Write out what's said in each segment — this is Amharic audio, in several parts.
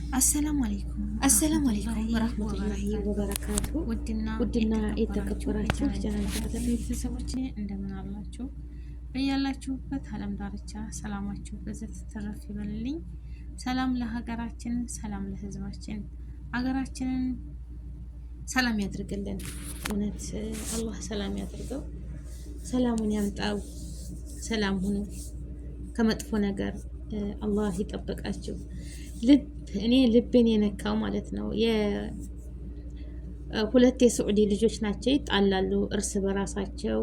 አሰላሙ አለይኩም ወራህመቱላሂ ወበረካቱ። ውድና የተከበራችሁ ቻናል ቤተሰቦች እንደምን አላችሁ? በያላችሁበት ዓለም ዳርቻ ሰላማችሁ በዘት ተረፍ ይበልልኝ። ሰላም ለሀገራችን፣ ሰላም ለህዝባችን፣ ሀገራችንን ሰላም ያድርግልን። እውነት አላህ ሰላም ያድርገው፣ ሰላሙን ያምጣው። ሰላም ሁኑ፣ ከመጥፎ ነገር አላህ ይጠብቃችሁ። እኔ ልቤን የነካው ማለት ነው የሁለት የስዑዲ ልጆች ናቸው። ይጣላሉ እርስ በራሳቸው።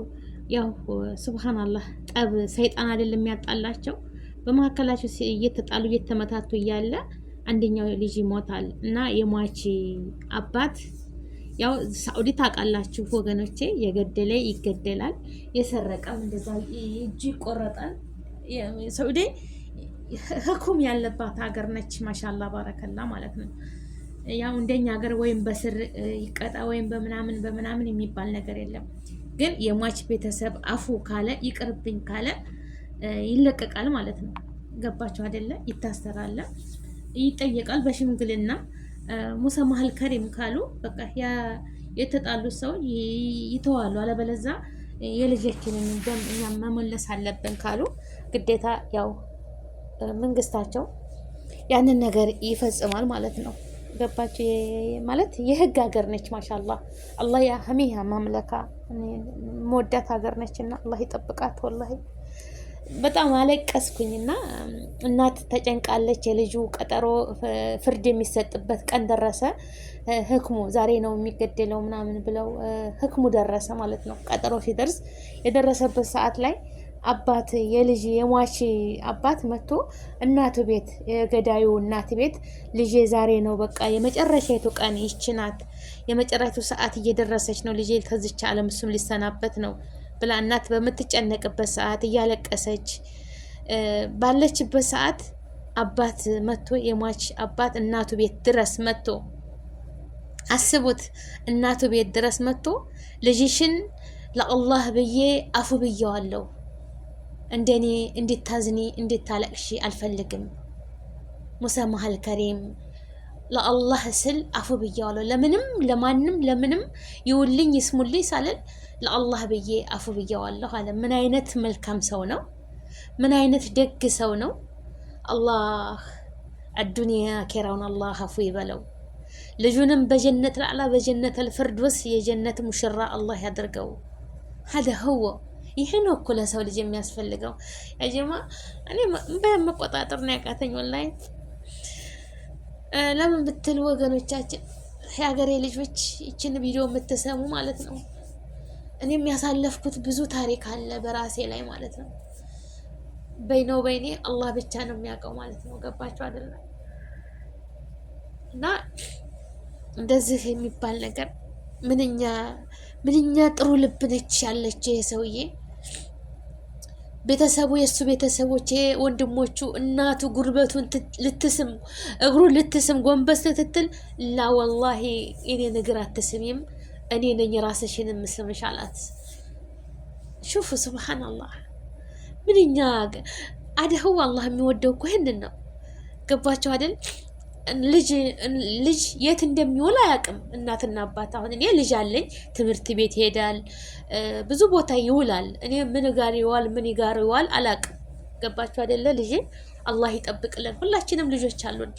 ያው ሱብሃንአላህ ጠብ ሰይጣን አይደለም የሚያጣላቸው። በመካከላቸው እየተጣሉ እየተመታቱ እያለ አንደኛው ልጅ ይሞታል እና የሟች አባት ያው ሳዑዲ ታውቃላችሁ ወገኖቼ፣ የገደለ ይገደላል፣ የሰረቀም እንደዛ እጅ ይቆረጣል። ሳዑዲ ህኩም ያለባት ሀገር ነች። ማሻላ ባረከላ ማለት ነው። ያው እንደኛ ሀገር ወይም በስር ይቀጣ ወይም በምናምን የሚባል ነገር የለም። ግን የሟች ቤተሰብ አፉ ካለ ይቅርብኝ ካለ ይለቀቃል ማለት ነው። ገባችሁ አይደለ? ይታሰራል፣ ይጠየቃል በሽምግልና ሙሰማህል ከሪም ካሉ በቃ የተጣሉት ሰው ይተዋሉ። አለበለዛ የልጃችንን ደም እኛ መመለስ አለብን ካሉ ግዴታ ያው መንግስታቸው ያንን ነገር ይፈጽማል ማለት ነው። ገባችሁ? ማለት የህግ ሀገር ነች። ማሻአላ አላህ ያ ሀሚያ ማምለካ መወዳት ሀገር ነችና አላህ ይጠብቃት። ወላሂ በጣም አለቀስኩኝና እናት ተጨንቃለች። የልጁ ቀጠሮ ፍርድ የሚሰጥበት ቀን ደረሰ። ህክሙ ዛሬ ነው የሚገደለው ምናምን ብለው ህክሙ ደረሰ ማለት ነው። ቀጠሮ ሲደርስ የደረሰበት ሰዓት ላይ አባት የልጅ የሟች አባት መጥቶ እናቱ ቤት የገዳዩ እናት ቤት ልጄ ዛሬ ነው በቃ የመጨረሻይቱ ቀን ይቺ ናት፣ የመጨረሻይቱ ሰዓት እየደረሰች ነው፣ ልጄ ከዚች ዓለም እሱም ሊሰናበት ነው ብላ እናት በምትጨነቅበት ሰዓት እያለቀሰች ባለችበት ሰዓት አባት መጥቶ የሟች አባት እናቱ ቤት ድረስ መጥቶ አስቡት፣ እናቱ ቤት ድረስ መጥቶ ልጅሽን ለአላህ ብዬ አፉ ብየዋለሁ፣ እንደኔ እንድታዝኒ እንድታለቅሺ አልፈልግም። ሙሰማህል ከሪም ለአላህ ስል አፉ ብየዋለሁ። ለምንም ለማንም ለምንም ይውልኝ ይስሙልኝ ሳልል ለአላህ ብዬ አፉ ብየዋለሁ አለ። ምን አይነት መልካም ሰው ነው! ምን አይነት ደግ ሰው ነው! አላህ አዱንያ ኬራውን አላህ አፉ ይበለው። ልጁንም በጀነት ላዕላ በጀነት አልፍርዶስ የጀነት ሙሽራ አላህ ያድርገው። ሀደ ህወ ይሄ ነው እኮ ለሰው ልጅ የሚያስፈልገው። ያጀማ እኔ በመቆጣጠር ነው ያቃተኝ ወላሂ። ለምን ብትል ወገኖቻችን፣ የሀገሬ ልጆች ይችን ቪዲዮ የምትሰሙ ማለት ነው፣ እኔም ያሳለፍኩት ብዙ ታሪክ አለ በራሴ ላይ ማለት ነው። በይነው በይኔ አላህ ብቻ ነው የሚያውቀው ማለት ነው። ገባችሁ አይደለ? እና እንደዚህ የሚባል ነገር ምንኛ ጥሩ ልብ ነች ያለች ይሄ ሰውዬ። ቤተሰቡ የእሱ ቤተሰቦች ወንድሞቹ እናቱ ጉርበቱን ልትስም እግሩን ልትስም ጎንበስ ልትትል ላ ወላሂ እኔ ነገር አትስሚም፣ እኔ ነኝ ራስሽን የምስምሽ አላት። ሹፉ ሱብሃንአላህ፣ ምንኛ አደህው አላህ የሚወደው እኮ ይሄንን ነው። ገባቸው አይደል? ልጅ የት እንደሚውል አያውቅም እናትና አባት። አሁን እኔ ልጅ አለኝ፣ ትምህርት ቤት ይሄዳል፣ ብዙ ቦታ ይውላል። እኔ ምን ጋር ይዋል አላውቅም። ገባችሁ አይደለ? ልጅ አላህ ይጠብቅልን። ሁላችንም ልጆች አሉን።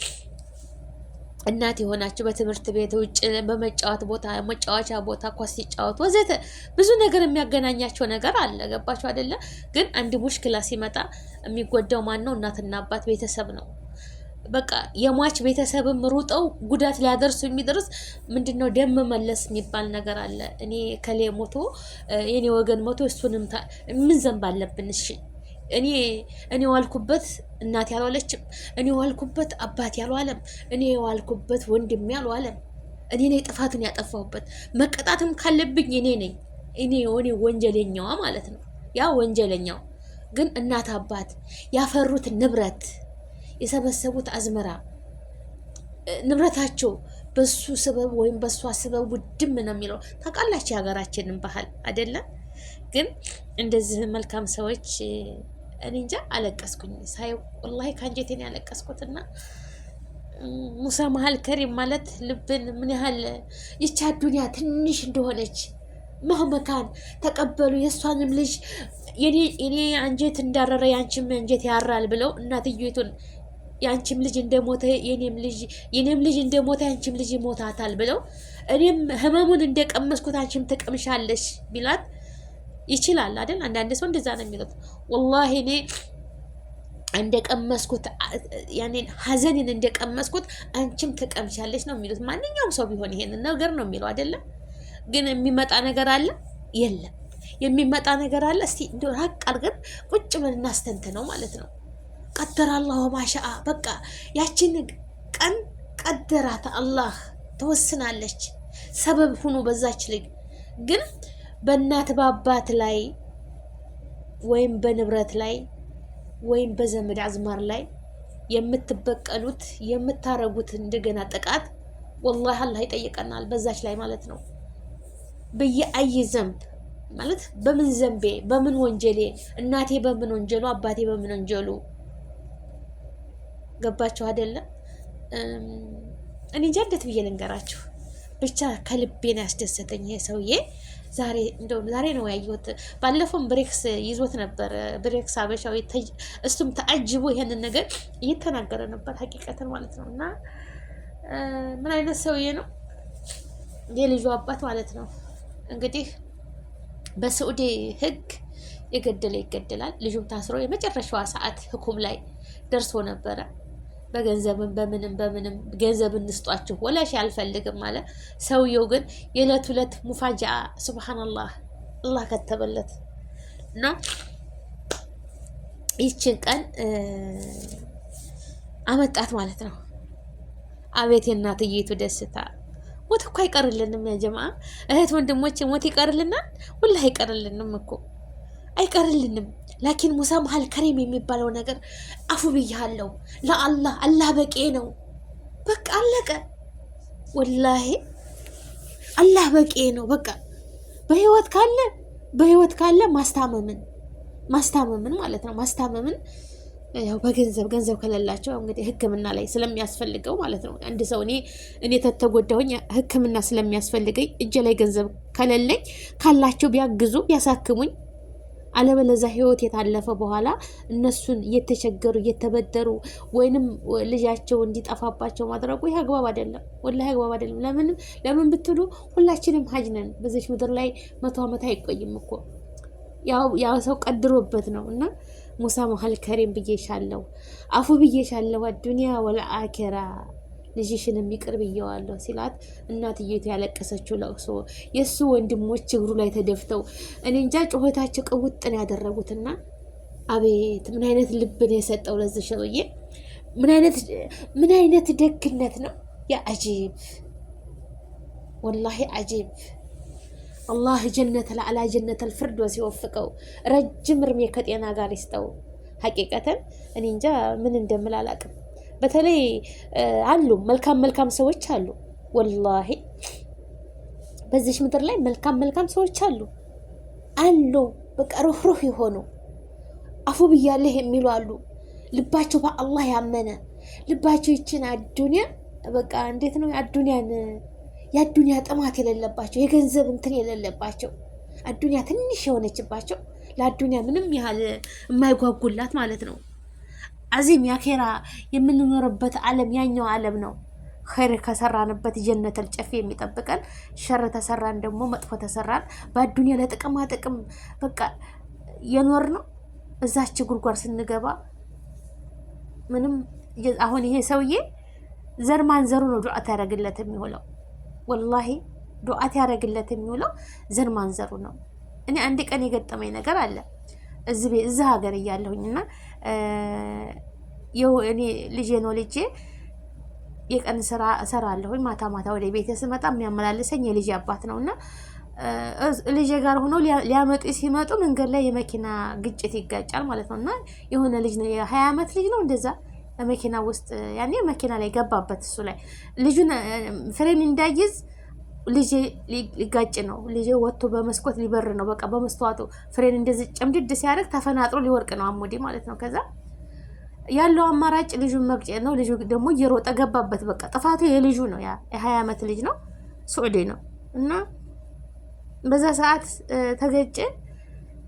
እናት የሆናችሁ በትምህርት ቤት ውጭ በመጫወት ቦታ መጫወቻ ቦታ ኳስ ሲጫወት ወዘተ ብዙ ነገር የሚያገናኛቸው ነገር አለ። ገባችሁ አይደለ? ግን አንድ ሙሽክላ ሲመጣ የሚጎዳው ማን ነው? እናትና አባት ቤተሰብ ነው። በቃ የሟች ቤተሰብም ሩጠው ጉዳት ሊያደርሱ የሚደርስ ምንድነው ደም መመለስ የሚባል ነገር አለ። እኔ ከሌ ሞቶ የኔ ወገን ሞቶ እሱንም ምን ዘንብ አለብን? እሺ እኔ ዋልኩበት እናት ያልዋለችም፣ እኔ ዋልኩበት አባት ያልዋለም፣ እኔ ዋልኩበት ወንድም ያልዋለም፣ እኔ ነኝ ጥፋቱን ያጠፋሁበት። መቀጣትም ካለብኝ እኔ ነኝ። እኔ ወንጀለኛዋ ማለት ነው። ያ ወንጀለኛው ግን እናት አባት ያፈሩት ንብረት የሰበሰቡት አዝመራ ንብረታቸው በሱ ስበብ ወይም በሷ ስበብ ውድም ነው የሚለው። ታውቃላችሁ የሀገራችንን ባህል አይደለም? ግን እንደዚህ መልካም ሰዎች እኔ እንጃ አለቀስኩኝ ሳይ ወላሂ ካንጀቴን ያለቀስኩትና ሙሳ መሀል ከሪም ማለት ልብን ምን ያህል ይቻ ዱንያ ትንሽ እንደሆነች መህመካን ተቀበሉ። የእሷንም ልጅ የኔ አንጀት እንዳረረ ያንቺም አንጀት ያራል ብለው እናትየቱን ያንቺም ልጅ እንደሞተ የኔም ልጅ እንደሞተ ያንቺም ልጅ ይሞታታል ብለው እኔም ህመሙን እንደቀመስኩት አንቺም ትቀምሻለሽ ቢላት ይችላል አይደል? አንዳንድ ሰው እንደዛ ነው የሚሉት። ወላሂ እኔ እንደቀመስኩት ያኔ ሀዘንን እንደቀመስኩት አንቺም ትቀምሻለሽ ነው የሚሉት። ማንኛውም ሰው ቢሆን ይሄንን ነገር ነው የሚለው አይደለም። ግን የሚመጣ ነገር አለ የለም? የሚመጣ ነገር አለ። እስቲ እንደው ራቅ አድርገን ቁጭ ብለን እናስተንትነው ማለት ነው። ቀደረ አላሁ ማሻአ። በቃ ያችን ቀን ቀደራት አላህ ተወስናለች። ሰበብ ሁኑ በዛች ልጅ። ግን በእናት በአባት ላይ ወይም በንብረት ላይ ወይም በዘመድ አዝማር ላይ የምትበቀሉት የምታረጉት እንደገና ጥቃት ወላሂ አላህ ይጠይቀናል በዛች ላይ ማለት ነው። በየአይ ዘንብ ማለት በምን ዘንቤ በምን ወንጀሌ እናቴ በምን ወንጀሉ አባቴ በምን ወንጀሉ ገባችሁ አይደለም? እኔ እንጃ እንዴት ብዬ ልንገራችሁ። ብቻ ከልቤን ያስደሰተኝ ይሄ ሰውዬ ዛሬ ነው ያየሁት። ባለፈውም ብሬክስ ይዞት ነበር። ብሬክስ አበሻዊ እሱም ተአጅቦ ይሄንን ነገር እየተናገረ ነበር ሀቂቀትን ማለት ነው። እና ምን አይነት ሰውዬ ነው የልጁ አባት ማለት ነው። እንግዲህ በሳዑዲ ህግ የገደለ ይገደላል። ልጁም ታስሮ የመጨረሻዋ ሰዓት ህኩም ላይ ደርሶ ነበረ። በገንዘብም በምንም ገንዘብ እንስጧችሁ ወላሽ አልፈልግም አለ። ሰውየው ግን የዕለት ሙፋጃ ሱብሃንአላህ አላህ ከተበለት እና ይችን ቀን አመጣት ማለት ነው። አቤት የእናትዬቱ ደስታ! ሞት እኮ አይቀርልንም ያ ጀማ እህት ወንድሞቼ፣ ሞት ይቀርልናል? ወላሂ አይቀርልንም እኮ አይቀርልንም። ላኪን ሙሳ መሀል ከሪም የሚባለው ነገር አፉ ብያለሁ አላህ በቂ ነው። በቃ አለቀ። ወላሂ አላህ በቂ ነው። በቃ በህይወት ካለ ማስታመምን ማለት ነው። ማስታመምን ያው ገንዘብ ከሌላቸው እንግዲህ ሕክምና ላይ ስለሚያስፈልገው ማለት ነው። አንድ ሰው እኔ ተተጎዳሁኝ ሕክምና ስለሚያስፈልገኝ እጄ ላይ ገንዘብ ከሌለኝ ካላቸው ቢያግዙ ቢያሳክሙኝ፣ አለበለዛ ህይወት የታለፈ በኋላ እነሱን እየተቸገሩ እየተበደሩ ወይንም ልጃቸው እንዲጠፋባቸው ማድረጉ ይህ አግባብ አይደለም። ወላሂ አግባብ አይደለም። ለምን ብትሉ ሁላችንም ሀጅ ነን። በዚች ምድር ላይ 100 ዓመት አይቆይም እኮ ያው ሰው ቀድሮበት ነው። እና ሙሳ መሀል ከሪም ብዬሻለሁ፣ አፉ ብዬሻለሁ፣ አዱንያ ወልአኺራ ልጅሽንም ይቅር ብዬዋለሁ ሲላት እናትየቱ ያለቀሰችው ለቅሶ የእሱ ወንድሞች እግሩ ላይ ተደፍተው እኔ እንጃ ጩኸታቸው ቅውጥን ያደረጉትና አቤት ምን አይነት ልብን የሰጠው ለዚህ ሰውዬ! ምን አይነት ደግነት ነው! ያ አጂብ ወላሂ አጂብ። አላህ ጀነት ለአላ ጀነት አልፍርዶስ ሲወፍቀው ረጅም እርሜ ከጤና ጋር ይስጠው። ሐቂቀተን እኔ እንጃ ምን እንደምል አላውቅም። በተለይ አሉ መልካም ሰዎች አሉ። ወላሂ በዚህ ምድር ላይ መልካም ሰዎች አሉ። በቃ ሩህሩህ የሆኑ አፉ ብያለህ የሚሉ አሉ። ልባቸው በአላህ ያመነ ልባቸው ይችን አዱንያ በቃ እንዴት ነው የአዱንያ ጥማት የሌለባቸው የገንዘብ እንትን የሌለባቸው አዱንያ ትንሽ የሆነችባቸው ለአዱንያ ምንም ያህል የማይጓጉላት ማለት ነው። አዚም ያኬራ የምንኖርበት ዓለም ያኛው ዓለም ነው። ኸይር ከሰራንበት ጀነተል ጨፌ የሚጠብቀን፣ ሸር ተሰራን ደግሞ መጥፎ ተሰራን በአዱንያ ለጥቅማ ጥቅም በቃ የኖር ነው። እዛች ጉርጓር ስንገባ ምንም አሁን ይሄ ሰውዬ ዘር ማንዘሩ ነው ዱዓት ያደርግለት የሚውለው። ወላሂ ዱዓት ያደርግለት የሚውለው ዘር ማንዘሩ ነው። እኔ አንድ ቀን የገጠመኝ ነገር አለ እዚህ ሀገር እያለሁኝና እኔ ልጄ ነው ልጄ የቀን ስራ እሰራለሁኝ። ማታ ወደ ቤት ስመጣ የሚያመላልሰኝ የልጄ አባት ነውና ልጄ ጋር ሆኖ ሊያመጡ ሲመጡ መንገድ ላይ የመኪና ግጭት ይጋጫል ማለት ነውና የሆነ ልጅ ነው የ20 ዓመት ልጅ ነው እንደዛ መኪና ውስጥ ያኔ መኪና ላይ ገባበት። እሱ ላይ ልጁን ፍሬን እንዳይዝ ልጄ ሊጋጭ ነው። ልጄ ወጥቶ በመስኮት ሊበር ነው። በቃ በመስተዋቱ ፍሬን እንደዚህ ጨምድድ ሲያደርግ ተፈናጥሮ ሊወርቅ ነው አሞዲ ማለት ነው። ከዛ ያለው አማራጭ ልጁን መግጨት ነው። ልጁ ደግሞ እየሮጠ ገባበት። በቃ ጥፋቱ የልጁ ነው። ያ የ20 ዓመት ልጅ ነው፣ ሱዑዲ ነው። እና በዛ ሰዓት ተገጨ።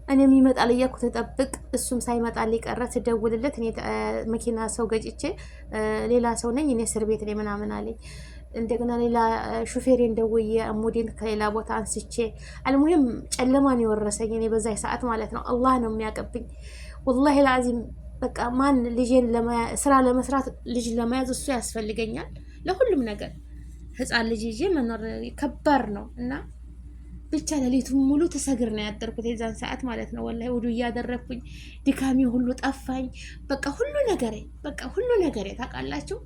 እኔም ይመጣል እያልኩ ተጠብቅ፣ እሱም ሳይመጣልኝ ቀረ። ትደውልለት እኔ መኪና ሰው ገጭቼ ሌላ ሰው ነኝ እኔ እስር ቤት ነኝ ምናምን አለኝ። እንደገና ሌላ ሹፌሬን ደውዬ አሙዲን ከሌላ ቦታ አንስቼ አልሙሂም ጨለማን የወረሰኝ እኔ በዛ ሰዓት ማለት ነው። አላህ ነው የሚያቀብኝ ወላሂ ላዚም። በቃ ማን ልጄን ስራ ለመስራት ልጅ ለመያዝ እሱ ያስፈልገኛል ለሁሉም ነገር። ህፃን ልጅ ይዤ መኖር ከባድ ነው እና ብቻ ሌሊቱን ሙሉ ተሰግር ነው ያደርኩት የዛን ሰዓት ማለት ነው። ወላሂ ውዱ እያደረኩኝ ድካሜ ሁሉ ጠፋኝ። በቃ ሁሉ ነገሬ ታውቃላችሁ።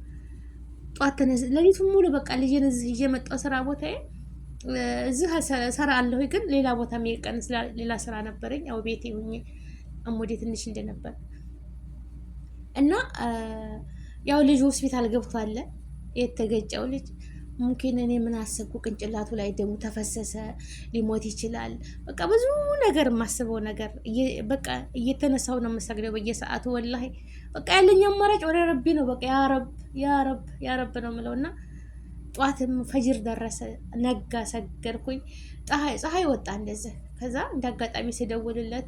ጧት ሌሊቱን ሙሉ በቃ ልጄን እዚህ ይዤ መጣሁ ስራ ቦታዬ። እዚህ ሰራ አለሁ ግን ሌላ ቦታ የሚቀን ሌላ ስራ ነበረኝ። ያው ቤቴ ሆኜ አሞዴ ትንሽ እንደነበር እና ያው ልጅ ሆስፒታል ገብቷል የተገጨው ልጅ። ሙምኪን እኔ ምን አሰብኩ፣ ቅንጭላቱ ላይ ደሙ ተፈሰሰ፣ ሊሞት ይችላል። በቃ ብዙ ነገር የማስበው ነገር በቃ እየተነሳው ነው የምሰግደው በየሰዓቱ ወላሂ። በቃ ያለኝ አማራጭ ወደ ረቢ ነው። በቃ ያ ረብ ነው የምለውና ጧትም ፈጅር ደረሰ፣ ነጋ፣ ሰገርኩኝ። ፀሐይ ወጣ እንደዚህ። ከዛ እንዳጋጣሚ ስደውልለት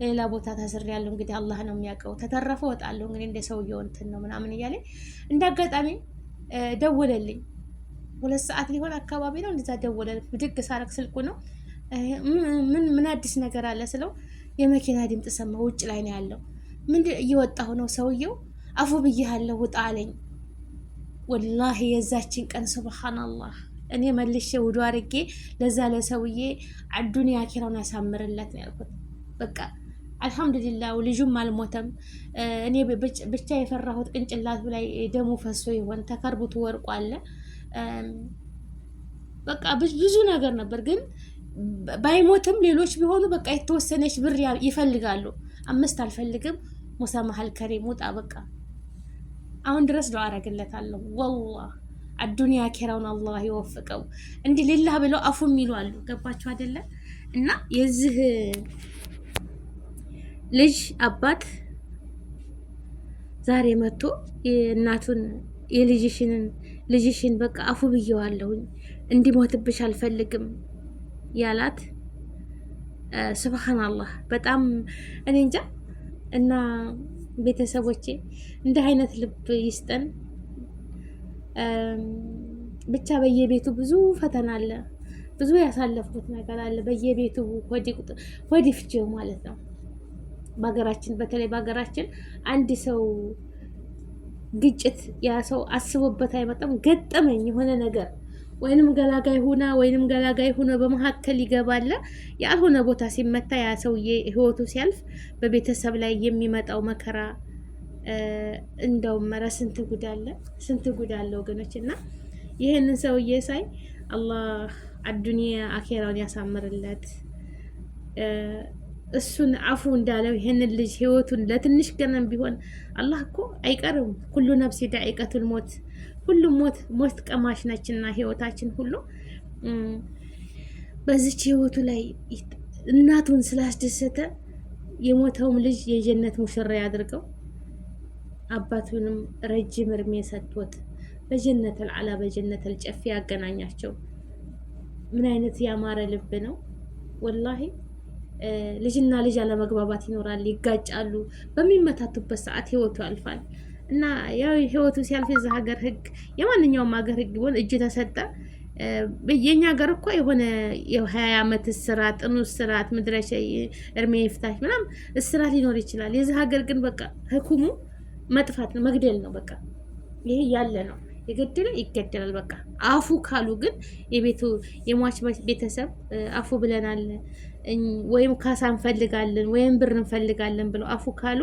ሌላ ቦታ ታስሬያለሁ እንግዲህ አላህ ነው የሚያውቀው፣ ተተረፈ ወጣለሁ እንግዲህ እንደ ሰውየው እንትን ነው ምናምን እያለ እንዳጋጣሚ ደወለልኝ። 2 ሰዓት ሊሆን አካባቢ ነው እንደዛ ደወለልኝ። ብድግ ሳረግ ስልኩ ነው። ምን አዲስ ነገር አለ ስለው የመኪና ድምፅ ሰማ። ውጭ ላይ ነው ያለው። ምንድን እየወጣሁ ነው፣ ሰውየው አፉ ብዬሃለሁ ውጣ አለኝ። ወላሂ የዛችን ቀን ሱብሃንአላህ እኔ መልሼ ውዱ አድርጌ ለዛ ለሰውዬ አዱንያ አኺራውን ያሳምርለት ነው ያልኩት። በቃ አልሐምዱሊላህ ልጁም አልሞተም። እኔ ብቻ የፈራሁት ቅንጭላቱ ላይ ደሙ ፈሶ ይሆን ተከርቡቱ ወርቁ አለ። በቃ ብዙ ነገር ነበር። ግን ባይሞትም ሌሎች ቢሆኑ በቃ የተወሰነች ብር ይፈልጋሉ። 5 አልፈልግም ሙሰማሃል ከሪም ውጣ በቃ። አሁን ድረስ ዱዓ አረግለታለሁ ወላሂ አዱንያ አኺራውን አላህ ይወፍቀው። እንዲህ ሊላህ ብለው አፉ የሚሉ አሉ። ገባችሁ አይደለ? እና የዚህ ልጅ አባት ዛሬ መጥቶ የእናቱን ልጅሽን በቃ አፉ ብየዋለሁኝ እንዲሞትብሽ አልፈልግም ያላት ሱብሃንአላህ በጣም እኔ እንጃ። እና ቤተሰቦቼ እንደ አይነት ልብ ይስጠን። ብቻ በየቤቱ ብዙ ፈተና አለ፣ ብዙ ያሳለፍኩት ነገር አለ። በየቤቱ ወዲ ፍቼው ማለት ነው። በሀገራችን በተለይ በሀገራችን አንድ ሰው ግጭት ያ ሰው አስቦበት አይመጣም። ገጠመኝ የሆነ ነገር ወይንም ገላጋይ ሆነ በመካከል ይገባል። ያልሆነ ቦታ ሲመታ ያ ሰውዬ ህይወቱ ሲያልፍ በቤተሰብ ላይ የሚመጣው መከራ እንደውም መረ ስንት ጉድ አለ ወገኖች። እና ይህንን ሰውዬ ሳይ አላህ አዱንያ አኼራውን ያሳምርለት። እሱን አፉ እንዳለው ይህንን ልጅ ህይወቱን ለትንሽ ቀንም ቢሆን አላህ እኮ አይቀርም። ኩሉ ነፍሲ ዳኢቀቱል ሞት፣ ሁሉም ሞት ቀማሽ ነችና ህይወታችን ሁሉ በዚች ህይወቱ ላይ እናቱን ስላስደሰተ የሞተውም ልጅ የጀነት ሙሽራ ያድርገው። አባቱንም ረጅም እርሜ ሰጥቶት በጀነተል አላ በጀነተል ጨፊ ያገናኛቸው። ምን አይነት ያማረ ልብ ነው ወላሂ። ልጅና ልጅ አለመግባባት ይኖራል፣ ይጋጫሉ። በሚመታቱበት ሰዓት ህይወቱ ያልፋል። እና ያው ህይወቱ ሲያልፍ የዛ ሀገር ህግ የማንኛውም ሀገር ህግ ቢሆን እጅ ተሰጠ። የኛ ሀገር እኮ የሆነ የ20 ዓመት እስራት፣ ጥኑ እስራት፣ ምድረሻ እርሜ ይፍታሽ ምናምን እስራት ሊኖር ይችላል። የዚህ ሀገር ግን በቃ ህኩሙ መጥፋት ነው፣ መግደል ነው። በቃ ይሄ ያለ ነው። የገደለ ይገደላል። በቃ አፉ ካሉ ግን የሟች ቤተሰብ አፉ ብለናል ወይም ካሳ እንፈልጋለን ወይም ብር እንፈልጋለን ብለው አፉ ካሉ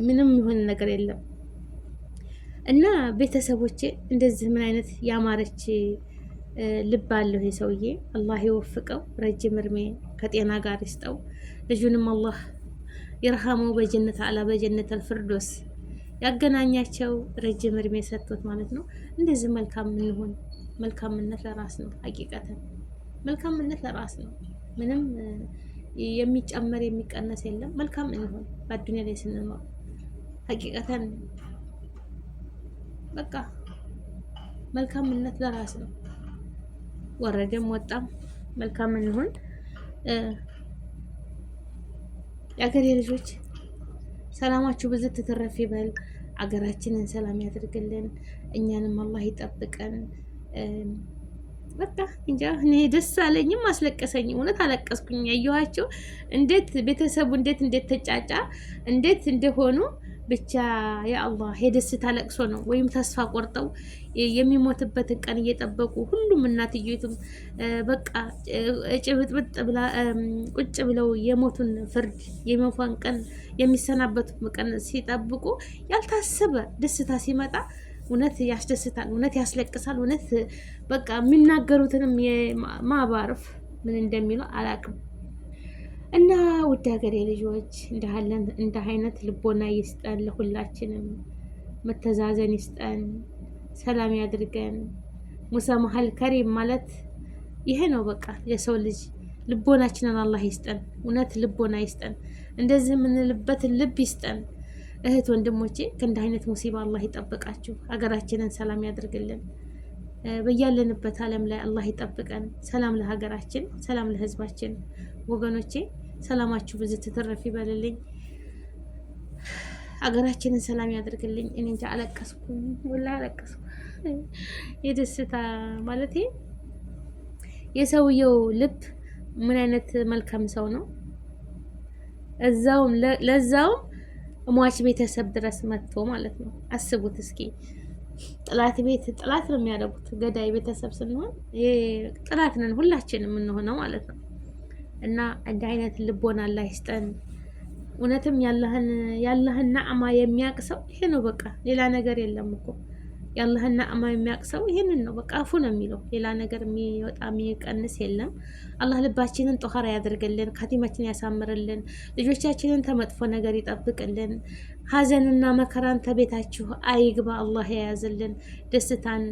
ምንም ይሆን ነገር የለም። እና ቤተሰቦቼ እንደዚህ ምን አይነት ያማረች ልብ አለው ይሄ ሰውዬ። አላህ ይወፍቀው፣ ረጅም እድሜ ከጤና ጋር ይስጠው። ልጁንም አላህ ይርሃመው፣ በጀነት አላ በጀነት አልፍርዶስ ያገናኛቸው፣ ረጅም እድሜ ሰጥቶት ማለት ነው። እንደዚህ መልካም እንሆን። መልካምነት ለራስ ነው። ሀቂቀተን መልካምነት ለራስ ነው። ምንም የሚጨመር የሚቀነስ የለም። መልካም እንሆን በአዱንያ ላይ ስንኖር ሀቂቀተን በቃ መልካምነት ለራስ ነው። ወረደም ወጣም መልካም እንሁን። የአገሬ ልጆች ሰላማችሁ ብዝት ትትረፍ ይበል። አገራችንን ሰላም ያድርግልን። እኛንም አላህ ይጠብቀን። በቃ እንጃ እኔ ደስ አለኝም አስለቀሰኝም። እውነት አለቀስኩኝ። ያየኋቸው እንዴት ቤተሰቡ እንዴት ተጫጫ እንዴት እንደሆኑ ብቻ የአላህ የደስታ ለቅሶ ነው። ወይም ተስፋ ቆርጠው የሚሞትበትን ቀን እየጠበቁ ሁሉም እናትየቱም በቃ ጭብጥብጥ ብላ ቁጭ ብለው የሞቱን ፍርድ የሞቷን ቀን የሚሰናበቱ ቀን ሲጠብቁ ያልታሰበ ደስታ ሲመጣ እውነት ያስደስታል፣ እውነት ያስለቅሳል። እውነት በቃ የሚናገሩትንም ማባረፍ ምን እንደሚለው አላቅም። እና ውድ ሀገሬ ልጆች እንደ አይነት ልቦና ይስጠን፣ ለሁላችንም መተዛዘን ይስጠን፣ ሰላም ያድርገን። ሙሰማሃል ከሪም ማለት ይሄ ነው። በቃ የሰው ልጅ ልቦናችንን አላህ ይስጠን፣ እውነት ልቦና ይስጠን፣ እንደዚህ የምንልበትን ልብ ይስጠን። እህት ወንድሞቼ ከእንደ አይነት ሙሲባ አላህ ይጠብቃችሁ፣ ሀገራችንን ሰላም ያድርግልን። በያለንበት ዓለም ላይ አላህ ይጠብቀን። ሰላም ለሀገራችን፣ ሰላም ለህዝባችን። ወገኖቼ ሰላማችሁ ብዙ ትትረፍ ይበልልኝ። ሀገራችንን ሰላም ያደርግልኝ። እኔ እንጃ አለቀስኩኝ፣ ወላሂ አለቀስኩ። የደስታ ማለቴ የሰውየው ልብ ምን አይነት መልካም ሰው ነው። ለዛውም ሟች ቤተሰብ ድረስ መጥቶ ማለት ነው። አስቡት እስኪ ጥላት ቤት ጥላት ነው የሚያደርጉት። ገዳይ ቤተሰብ ስንሆን ጥላት ነን ሁላችንም የምንሆነው ማለት ነው። እና እንደ አይነት ልቦና አላህ ይስጠን። እውነትም ያላህን ነዕማ የሚያቅሰው ይሄ ነው። በቃ ሌላ ነገር የለም እኮ የአላህን ነዕማ የሚያቅሰው ይሄንን ነው። በቃ አፉ ነው የሚለው፣ ሌላ ነገር የሚወጣ የሚቀንስ የለም። አላህ ልባችንን ጦሃራ ያደርግልን፣ ካቲማችን ያሳምርልን፣ ልጆቻችንን ተመጥፎ ነገር ይጠብቅልን፣ ሀዘንና መከራን ተቤታችሁ አይግባ አላህ የያዝልን፣ ደስታን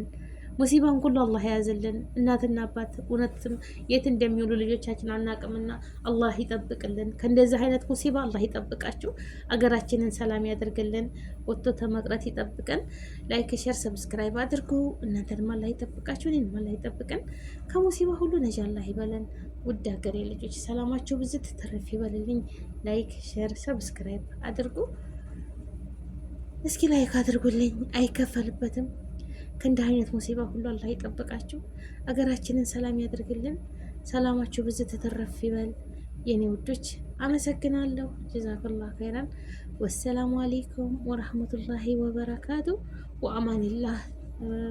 ሙሲባን ሁሉ አላህ የያዝልን። እናትና አባት እውነትም የት እንደሚውሉ ልጆቻችን አናቅምና አላህ ይጠብቅልን። ከእንደዚህ አይነት ሙሲባ አላህ ይጠብቃችሁ። አገራችንን ሰላም ያደርግልን። ወጥቶ ተመቅረት ይጠብቀን። ላይክ፣ ሼር፣ ሰብስክራይብ አድርጉ። እናንተንም አላህ ይጠብቃችሁ፣ እኔንም አላህ ይጠብቀን። ከሙሲባ ሁሉ ነጃ አላህ ይበለን። ውድ ሀገሬ ልጆች ሰላማችሁ ብዝት ተረፍ ይበልልኝ። ላይክ፣ ሼር፣ ሰብስክራይብ አድርጉ። እስኪ ላይክ አድርጉልኝ፣ አይከፈልበትም። ከእንደ አይነት ሙሲባ ሁሉ አላህ ይጠብቃችሁ። አገራችንን ሰላም ያደርግልን። ሰላማችሁ ብዙ ተተረፍ ይበል የኔ ውዶች። አመሰግናለሁ። ጀዛከላሁ ኸይራን። ወሰላሙ አለይኩም ወራህመቱላሂ ወበረካቱ። ወአማኒላህ።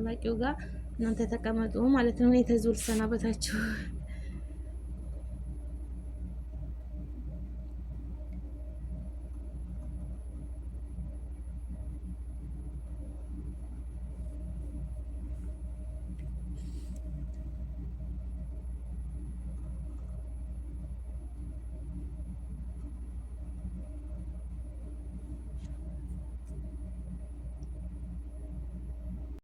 ባቂው ጋር እናንተ ተቀመጡ ማለት ነው። እኔ ተዙል ሰናበታችሁ።